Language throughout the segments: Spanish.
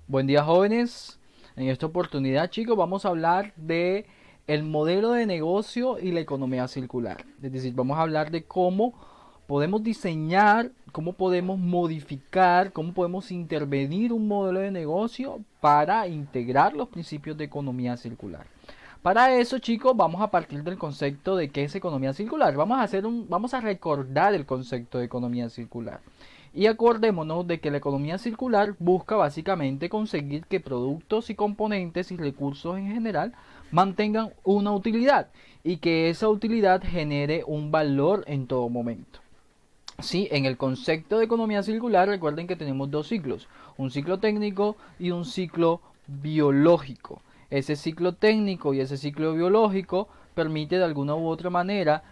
Buen día, jóvenes. En esta oportunidad, chicos, vamos a hablar de el modelo de negocio y la economía circular. Es decir, vamos a hablar de cómo podemos diseñar, cómo podemos modificar, cómo podemos intervenir un modelo de negocio para integrar los principios de economía circular. Para eso, chicos, vamos a partir del concepto de qué es economía circular. Vamos a recordar el concepto de economía circular. Y acordémonos de que la economía circular busca básicamente conseguir que productos y componentes y recursos en general mantengan una utilidad y que esa utilidad genere un valor en todo momento. Sí, en el concepto de economía circular recuerden que tenemos dos ciclos, un ciclo técnico y un ciclo biológico. Ese ciclo técnico y ese ciclo biológico permite de alguna u otra manera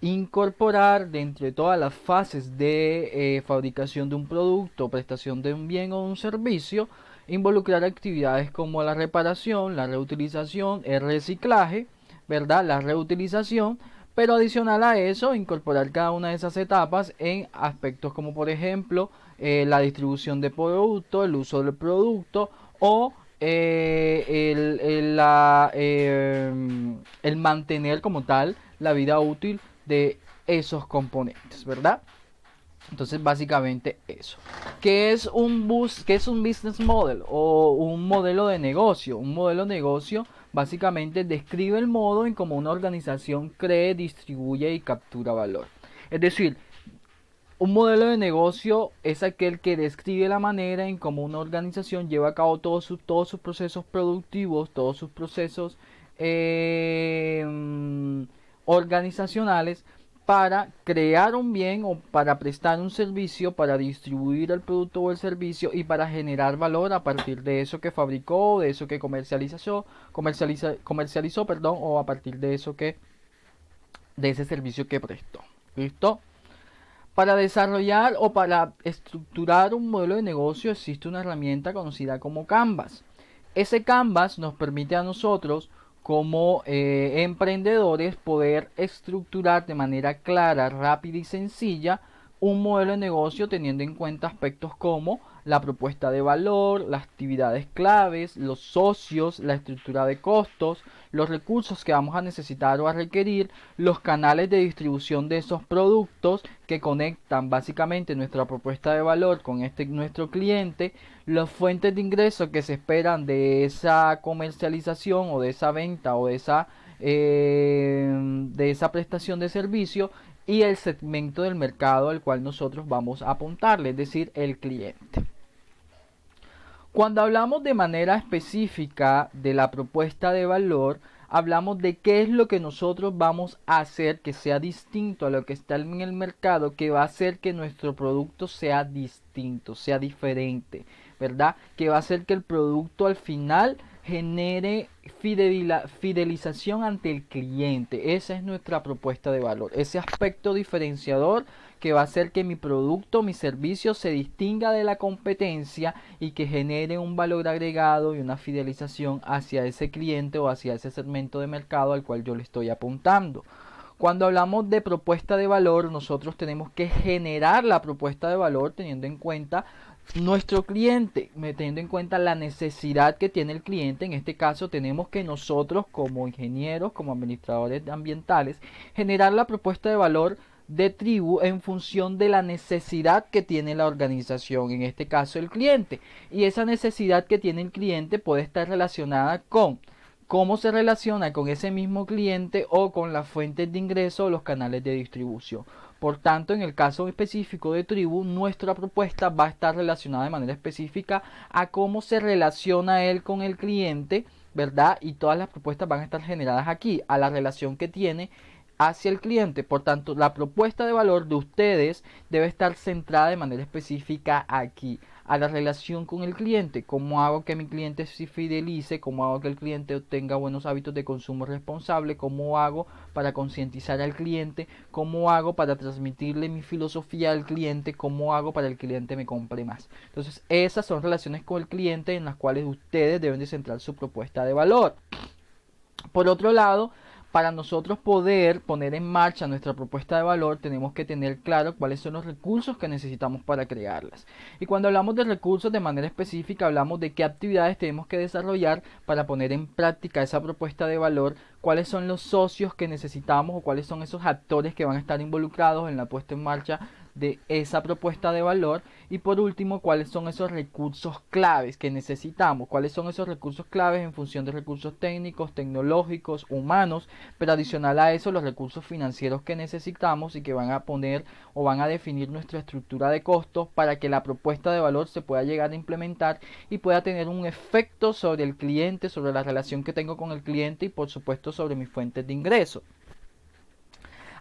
incorporar dentro de todas las fases de fabricación de un producto, prestación de un bien o un servicio, involucrar actividades como la reparación, la reutilización, el reciclaje, ¿verdad? La reutilización, pero adicional a eso, incorporar cada una de esas etapas en aspectos como por ejemplo la distribución de producto, el uso del producto o el mantener como tal la vida útil de esos componentes, ¿verdad? Entonces, básicamente eso. ¿Qué es un business model o un modelo de negocio? Un modelo de negocio básicamente describe el modo en cómo una organización cree, distribuye y captura valor. Es decir, un modelo de negocio es aquel que describe la manera en cómo una organización lleva a cabo todos sus procesos productivos, todos sus procesos eh, organizacionales para crear un bien o para prestar un servicio, para distribuir el producto o el servicio y para generar valor a partir de eso que fabricó, de eso que comercializó, perdón, o a partir de eso que de ese servicio que prestó. ¿Listo? Para desarrollar o para estructurar un modelo de negocio existe una herramienta conocida como Canvas. Ese Canvas nos permite a nosotros como emprendedores poder estructurar de manera clara, rápida y sencilla un modelo de negocio teniendo en cuenta aspectos como la propuesta de valor, las actividades claves, los socios, la estructura de costos, los recursos que vamos a necesitar o a requerir, los canales de distribución de esos productos que conectan básicamente nuestra propuesta de valor con nuestro cliente, las fuentes de ingresos que se esperan de esa comercialización o de esa venta o de esa prestación de servicio y el segmento del mercado al cual nosotros vamos a apuntarle, es decir, el cliente. Cuando hablamos de manera específica de la propuesta de valor, hablamos de qué es lo que nosotros vamos a hacer que sea distinto a lo que está en el mercado, que va a hacer que nuestro producto sea distinto, sea diferente, ¿verdad? Que va a hacer que el producto al final genere fidelización ante el cliente. Esa es nuestra propuesta de valor, ese aspecto diferenciador que va a hacer que mi producto, mi servicio se distinga de la competencia y que genere un valor agregado y una fidelización hacia ese cliente o hacia ese segmento de mercado al cual yo le estoy apuntando. Cuando hablamos de propuesta de valor, nosotros tenemos que generar la propuesta de valor teniendo en cuenta nuestro cliente, teniendo en cuenta la necesidad que tiene el cliente. En este caso tenemos que nosotros como ingenieros, como administradores ambientales, generar la propuesta de valor de tribu en función de la necesidad que tiene la organización, en este caso el cliente. Y esa necesidad que tiene el cliente puede estar relacionada con cómo se relaciona con ese mismo cliente o con las fuentes de ingreso o los canales de distribución. Por tanto, en el caso específico de tribu, nuestra propuesta va a estar relacionada de manera específica a cómo se relaciona él con el cliente, ¿verdad? Y todas las propuestas van a estar generadas aquí, a la relación que tiene hacia el cliente. Por tanto, la propuesta de valor de ustedes debe estar centrada de manera específica aquí, a la relación con el cliente. ¿Cómo hago que mi cliente se fidelice? ¿Cómo hago que el cliente obtenga buenos hábitos de consumo responsable? ¿Cómo hago para concientizar al cliente? ¿Cómo hago para transmitirle mi filosofía al cliente? ¿Cómo hago para que el cliente me compre más? Entonces, esas son relaciones con el cliente en las cuales ustedes deben de centrar su propuesta de valor. Por otro lado, para nosotros poder poner en marcha nuestra propuesta de valor, tenemos que tener claro cuáles son los recursos que necesitamos para crearlas. Y cuando hablamos de recursos de manera específica, hablamos de qué actividades tenemos que desarrollar para poner en práctica esa propuesta de valor, cuáles son los socios que necesitamos o cuáles son esos actores que van a estar involucrados en la puesta en marcha de esa propuesta de valor, y por último cuáles son esos recursos claves que necesitamos, cuáles son esos recursos claves en función de recursos técnicos, tecnológicos, humanos, pero adicional a eso los recursos financieros que necesitamos y que van a poner o van a definir nuestra estructura de costos para que la propuesta de valor se pueda llegar a implementar y pueda tener un efecto sobre el cliente, sobre la relación que tengo con el cliente y por supuesto sobre mis fuentes de ingreso.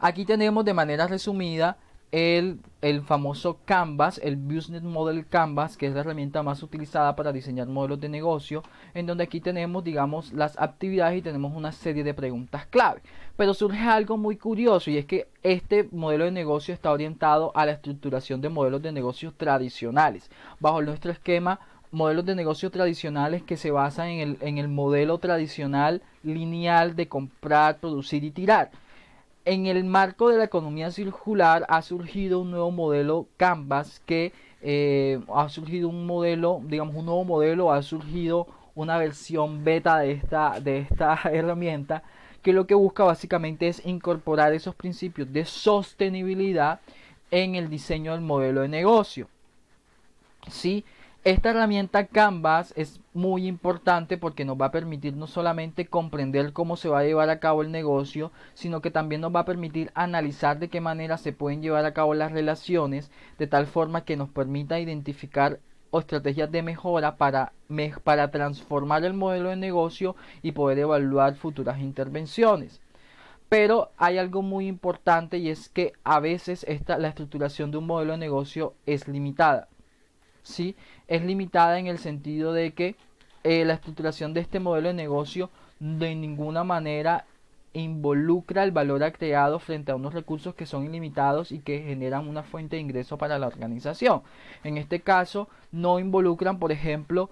Aquí tenemos de manera resumida el famoso Canvas, el Business Model Canvas, que es la herramienta más utilizada para diseñar modelos de negocio, en donde aquí tenemos, digamos, las actividades y tenemos una serie de preguntas clave. Pero surge algo muy curioso, y es que este modelo de negocio está orientado a la estructuración de modelos de negocios tradicionales. Bajo nuestro esquema, modelos de negocios tradicionales que se basan en el modelo tradicional lineal de comprar, producir y tirar. En el marco de la economía circular ha surgido un nuevo modelo Canvas que ha surgido un modelo, digamos un nuevo modelo, ha surgido una versión beta de esta herramienta que lo que busca básicamente es incorporar esos principios de sostenibilidad en el diseño del modelo de negocio. ¿Sí? Esta herramienta Canvas es muy importante porque nos va a permitir no solamente comprender cómo se va a llevar a cabo el negocio, sino que también nos va a permitir analizar de qué manera se pueden llevar a cabo las relaciones, de tal forma que nos permita identificar estrategias de mejora para transformar el modelo de negocio y poder evaluar futuras intervenciones. Pero hay algo muy importante, y es que a veces la estructuración de un modelo de negocio es limitada. ¿Sí? Es limitada en el sentido de que la estructuración de este modelo de negocio de ninguna manera involucra el valor agregado frente a unos recursos que son ilimitados y que generan una fuente de ingreso para la organización. En este caso no involucran, por ejemplo,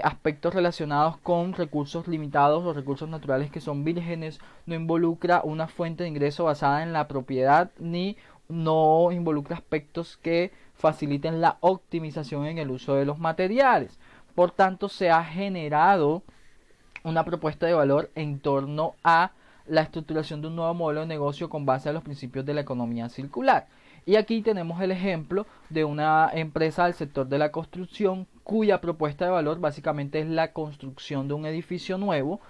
aspectos relacionados con recursos limitados o recursos naturales que son vírgenes, no involucra una fuente de ingreso basada en la propiedad, ni no involucra aspectos que faciliten la optimización en el uso de los materiales. Por tanto, se ha generado una propuesta de valor en torno a la estructuración de un nuevo modelo de negocio con base a los principios de la economía circular. Y aquí tenemos el ejemplo de una empresa del sector de la construcción cuya propuesta de valor básicamente es la construcción de un edificio nuevo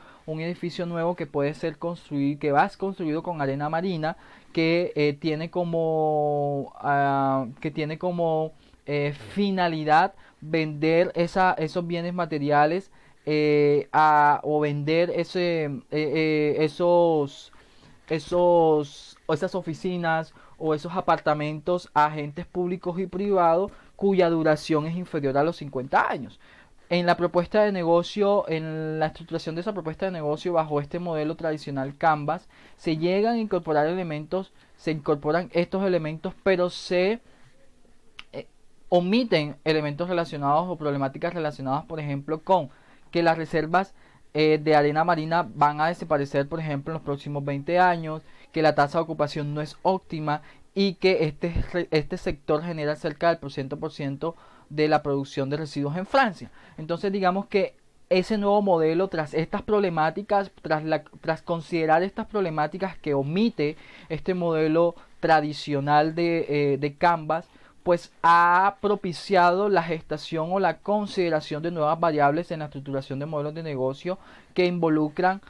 que puede ser construido, que va construido con arena marina, que tiene como finalidad vender esos bienes materiales o vender esas oficinas o esos apartamentos a agentes públicos y privados cuya duración es inferior a los 50 años. En la propuesta de negocio, en la estructuración de esa propuesta de negocio bajo este modelo tradicional Canvas, se llegan a incorporar elementos, se incorporan estos elementos, pero se omiten elementos relacionados o problemáticas relacionadas, por ejemplo, con que las reservas de arena marina van a desaparecer, por ejemplo, en los próximos 20 años, que la tasa de ocupación no es óptima y que este sector genera cerca del 100% de la producción de residuos en Francia. Entonces, digamos que ese nuevo modelo, tras estas problemáticas, tras considerar estas problemáticas que omite este modelo tradicional de Canvas, pues ha propiciado la gestación o la consideración de nuevas variables en la estructuración de modelos de negocio que involucran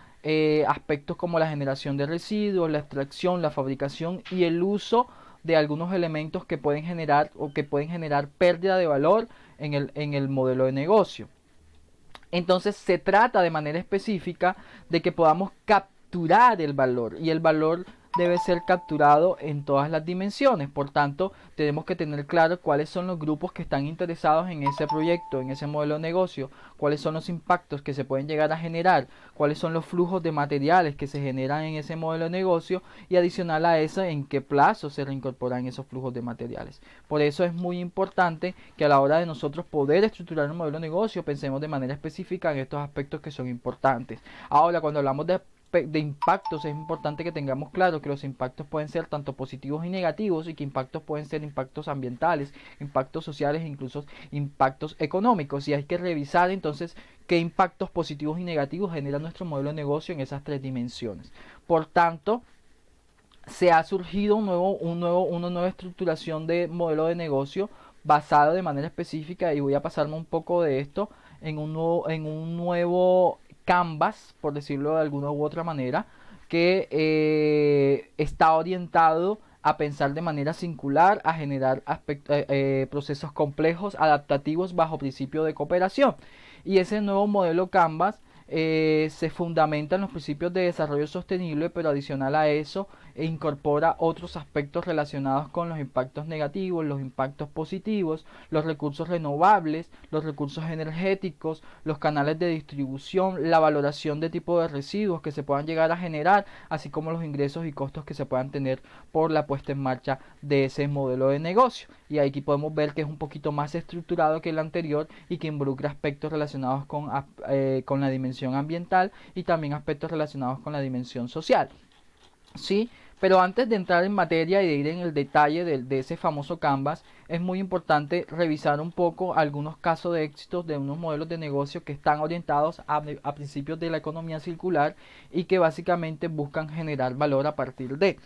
aspectos como la generación de residuos, la extracción, la fabricación y el uso de algunos elementos que pueden generar pérdida de valor en el modelo de negocio. Entonces se trata de manera específica de que podamos capturar el valor, y el valor debe ser capturado en todas las dimensiones. Por tanto, tenemos que tener claro cuáles son los grupos que están interesados en ese proyecto, en ese modelo de negocio, cuáles son los impactos que se pueden llegar a generar, cuáles son los flujos de materiales que se generan en ese modelo de negocio, y adicional a eso, en qué plazo se reincorporan esos flujos de materiales. Por eso es muy importante que a la hora de nosotros poder estructurar un modelo de negocio, pensemos de manera específica en estos aspectos que son importantes. Ahora, cuando hablamos de de impactos, es importante que tengamos claro que los impactos pueden ser tanto positivos y negativos, y que impactos pueden ser impactos ambientales, impactos sociales e incluso impactos económicos, y hay que revisar entonces qué impactos positivos y negativos genera nuestro modelo de negocio en esas tres dimensiones. Por tanto, se ha surgido una nueva estructuración de modelo de negocio basado de manera específica, y voy a pasarme un poco de esto en un nuevo canvas, por decirlo de alguna u otra manera, que está orientado a pensar de manera singular, a generar procesos complejos, adaptativos bajo principio de cooperación. Y ese nuevo modelo Canvas se fundamenta en los principios de desarrollo sostenible, pero adicional a eso incorpora otros aspectos relacionados con los impactos negativos, los impactos positivos, los recursos renovables, los recursos energéticos, los canales de distribución, la valoración de tipo de residuos que se puedan llegar a generar, así como los ingresos y costos que se puedan tener por la puesta en marcha de ese modelo de negocio. Y aquí podemos ver que es un poquito más estructurado que el anterior y que involucra aspectos relacionados con la dimensión ambiental y también aspectos relacionados con la dimensión social. Sí, pero antes de entrar en materia y de ir en el detalle de ese famoso Canvas, es muy importante revisar un poco algunos casos de éxitos de unos modelos de negocio que están orientados a principios de la economía circular y que básicamente buscan generar valor a partir de.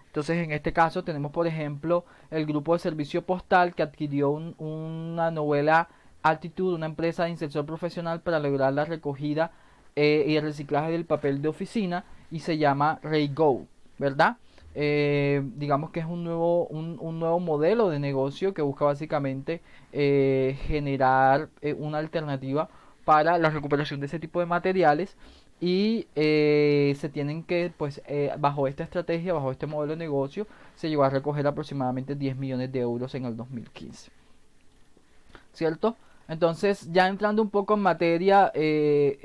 Entonces, en este caso tenemos, por ejemplo, el grupo de servicio postal que adquirió una novela Altitude, una empresa de inserción profesional para lograr la recogida y el reciclaje del papel de oficina, y se llama RayGo, ¿verdad? Digamos que es un nuevo modelo de negocio que busca básicamente generar una alternativa para la recuperación de ese tipo de materiales, y se tienen que, pues, bajo esta estrategia, bajo este modelo de negocio, se llegó a recoger aproximadamente 10 millones de euros en el 2015, ¿cierto? Entonces, ya entrando un poco en materia, de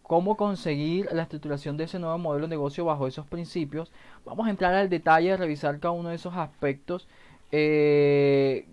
cómo conseguir la estructuración de ese nuevo modelo de negocio bajo esos principios, vamos a entrar al detalle de revisar cada uno de esos aspectos que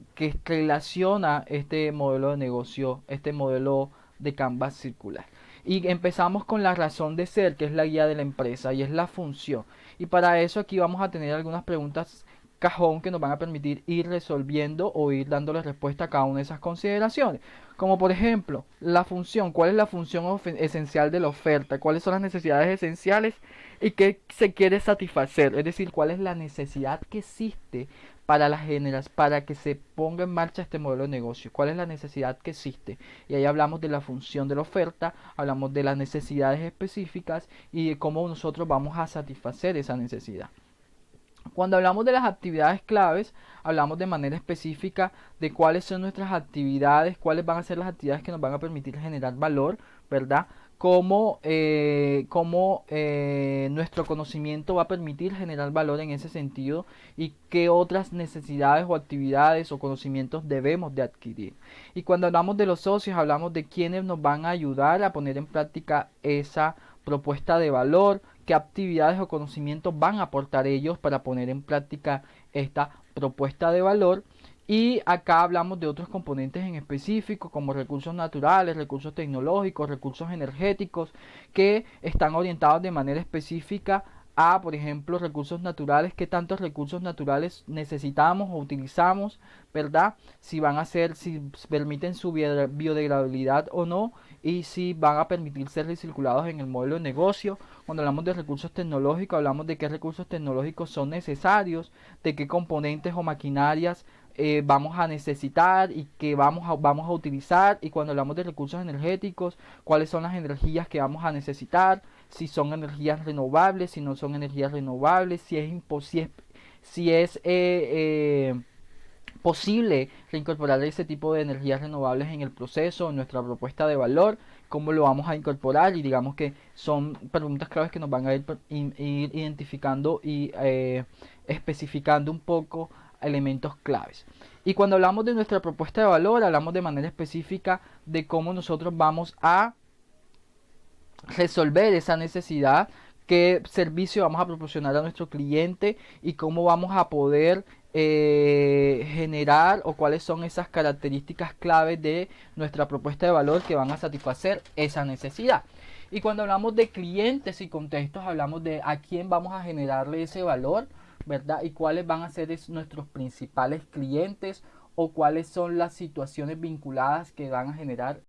relaciona este modelo de negocio, este modelo de Canvas circular. Y empezamos con la razón de ser, que es la guía de la empresa y es la función. Y para eso aquí vamos a tener algunas preguntas cajón que nos van a permitir ir resolviendo o ir dándole respuesta a cada una de esas consideraciones. Como por ejemplo, la función. ¿Cuál es la función esencial de la oferta? ¿Cuáles son las necesidades esenciales y qué se quiere satisfacer? Es decir, ¿cuál es la necesidad que existe para que se ponga en marcha este modelo de negocio? ¿Cuál es la necesidad que existe? Y ahí hablamos de la función de la oferta, hablamos de las necesidades específicas y de cómo nosotros vamos a satisfacer esa necesidad. Cuando hablamos de las actividades claves, hablamos de manera específica de cuáles son nuestras actividades, cuáles van a ser las actividades que nos van a permitir generar valor, ¿verdad? Cómo nuestro conocimiento va a permitir generar valor en ese sentido, y qué otras necesidades o actividades o conocimientos debemos de adquirir. Y cuando hablamos de los socios, hablamos de quienes nos van a ayudar a poner en práctica esa propuesta de valor, qué actividades o conocimientos van a aportar ellos para poner en práctica esta propuesta de valor. Y acá hablamos de otros componentes en específico, como recursos naturales, recursos tecnológicos, recursos energéticos, que están orientados de manera específica a, por ejemplo, recursos naturales, qué tantos recursos naturales necesitamos o utilizamos, ¿verdad? Si permiten su biodegradabilidad o no, y si van a permitir ser recirculados en el modelo de negocio. Cuando hablamos de recursos tecnológicos, hablamos de qué recursos tecnológicos son necesarios, de qué componentes o maquinarias vamos a necesitar y que vamos a utilizar. Y cuando hablamos de recursos energéticos, cuáles son las energías que vamos a necesitar, si son energías renovables, si no son energías renovables, si es posible reincorporar ese tipo de energías renovables en el proceso, en nuestra propuesta de valor, cómo lo vamos a incorporar. Y digamos que son preguntas claves que nos van a ir identificando y especificando un poco elementos claves. Y cuando hablamos de nuestra propuesta de valor, hablamos de manera específica de cómo nosotros vamos a resolver esa necesidad, qué servicio vamos a proporcionar a nuestro cliente y cómo vamos a poder generar, o cuáles son esas características claves de nuestra propuesta de valor que van a satisfacer esa necesidad. Y cuando hablamos de clientes y contextos, hablamos de a quién vamos a generarle ese valor, ¿verdad? Y cuáles van a ser nuestros principales clientes o cuáles son las situaciones vinculadas que van a generar